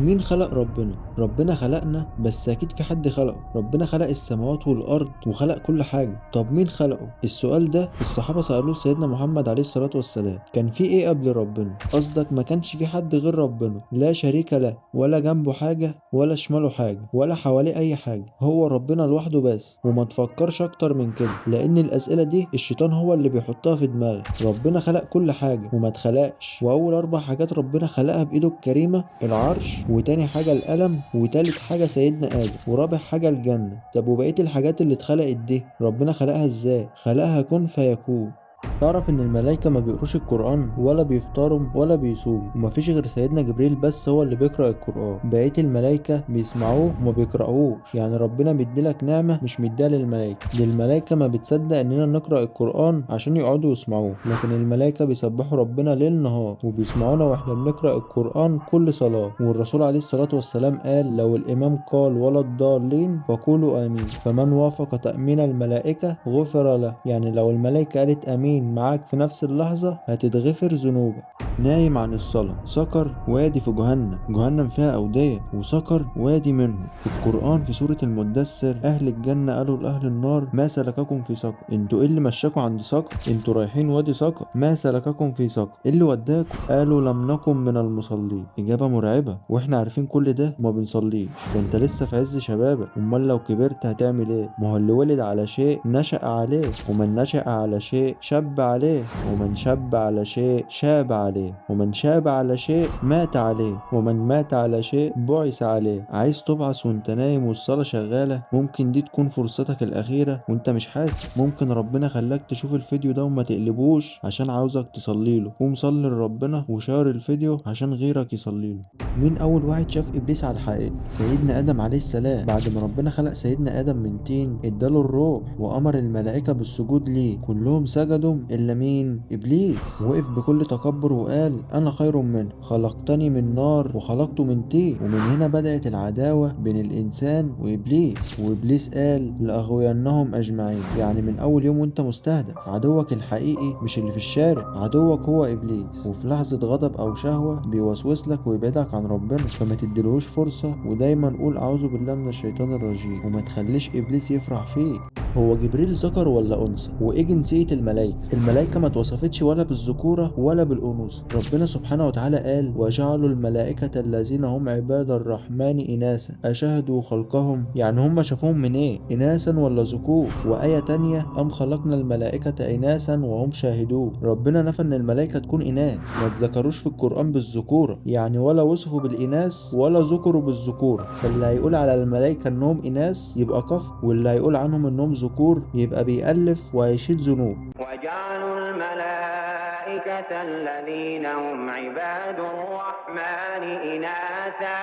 مين خلق ربنا؟ ربنا خلقنا، بس اكيد في حد خلقه. ربنا خلق السماوات والارض وخلق كل حاجة. طب مين خلقه؟ السؤال ده الصحابة سألوه لسيدنا محمد عليه الصلاة والسلام. كان في ايه قبل ربنا؟ قصدك ما كانش في حد غير ربنا، لا شريك له، ولا جنبه حاجة ولا شماله حاجة ولا حواليه اي حاجة. هو ربنا لوحده بس. وما تفكرش اكتر من كده، لان الاسئلة دي الشيطان هو اللي بيحطها في دماغك. ربنا خلق كل حاجة وما اتخلقش. واول 4 حاجات ربنا خلقها بايده الكريمة: العرش، وتاني حاجة القلم، وتالت حاجة سيدنا آدم، ورابع حاجة الجنة. طب وبقية الحاجات اللي اتخلقت دي ربنا خلقها ازاي؟ خلقها كن فيكون. تعرف ان الملائكة ما بيقروش القرآن ولا بيفطروا ولا بيصوموا، ومفيش غير سيدنا جبريل بس هو اللي بيقرأ القرآن. بقية الملائكة بيسمعوه وما بيقرأوش. يعني ربنا مديلك نعمة مش مديها للملائكة. دي الملائكة ما بتصدق اننا نقرأ القرآن عشان يقعدوا يسمعوه، لكن الملائكة بيسبحوا ربنا ليل نهار وبيسمعونا واحنا بنقرأ القرآن كل صلاة. والرسول عليه الصلاة والسلام قال: لو الإمام قال ولا الضالين فقولوا آمين، فمن وافق تأمين الملائكة غفر له. يعني لو الملائكة قالت آمين معاك في نفس اللحظة هتتغفر ذنوبك. نايم عن الصلاة. سقر وادي في جهنم، جهنم فيها أودية، وسقر وادي منهم. في القرآن في سورة المدثر أهل الجنة قالوا لأهل النار: ما سلككم في سقر؟ انتوا ايه اللي مشاكوا عند سقر؟ انتوا رايحين وادي سقر. ما سلككم في سقر؟ ايه اللي وداكم؟ قالوا: لم نكن من المصلين. إجابة مرعبة، واحنا عارفين كل ده وما بنصليش. ده انت لسه في عز شبابك. امال لو كبرت هتعمل ايه؟ ما هو اللي ولد على شيء نشأ عليه، ومن نشأ على شيء شب عليه، ومن شب على شيء شاب عليه، ومن شاب على شيء مات عليه، ومن مات على شيء بعث عليه. عايز تبعث وانت نايم والصلاة شغالة؟ ممكن دي تكون فرصتك الأخيرة وانت مش حاسس. ممكن ربنا خلاك تشوف الفيديو ده وما تقلبوش عشان عاوزك تصليله. قوم صلي لربنا وشار الفيديو عشان غيرك يصليله. مين أول واحد شاف إبليس على الحقيقة؟ سيدنا آدم عليه السلام. بعد ما ربنا خلق سيدنا آدم من طين اداله الروح وأمر الملائكة بالسجود ليه. كلهم سجدوا إلا مين؟ إبليس. وقف بكل تكبر وقال: أنا خير منه، خلقتني من نار وخلقته من طين. ومن هنا بدأت العداوة بين الإنسان وإبليس. وإبليس قال: لأغوينهم أجمعين. يعني من أول يوم وأنت مستهدف. عدوك الحقيقي مش اللي في الشارع، عدوك هو إبليس. وفي لحظة غضب أو شهوة بيوسوس لك ويبعدك عن ربنا. فما تديلهوش فرصة، ودايما قول أعوذ بالله من الشيطان الرجيم، وما تخليش إبليس يفرح فيك. هو جبريل ذكر ولا أنثى؟ وإيه جنسية الملائكة؟ الملائكة ما اتوصفتش ولا بالذكورة ولا بالأنوثة. ربنا سبحانه وتعالى قال: وجعلوا الملائكة الذين هم عباد الرحمن إناثا أشهدوا خلقهم. يعني هم شافوهم من إيه؟ إناثا ولا ذكور؟ وآية تانية: أم خلقنا الملائكة إناثا وهم شاهدون. ربنا نفى إن الملائكة تكون إناث. ما اتذكروش في القرآن بالذكورة، يعني ولا وصفوا بالإناث ولا ذكروا بالذكورة. فاللي هيقول على الملائكة إنهم إناث يبقى كفر، واللي هيقول عنهم إنهم ذكور يبقى بيألف وهيشيل ذنوب. وجعلوا الملائكة الذين هم عباد الرحمن إناثا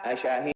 أشهدوا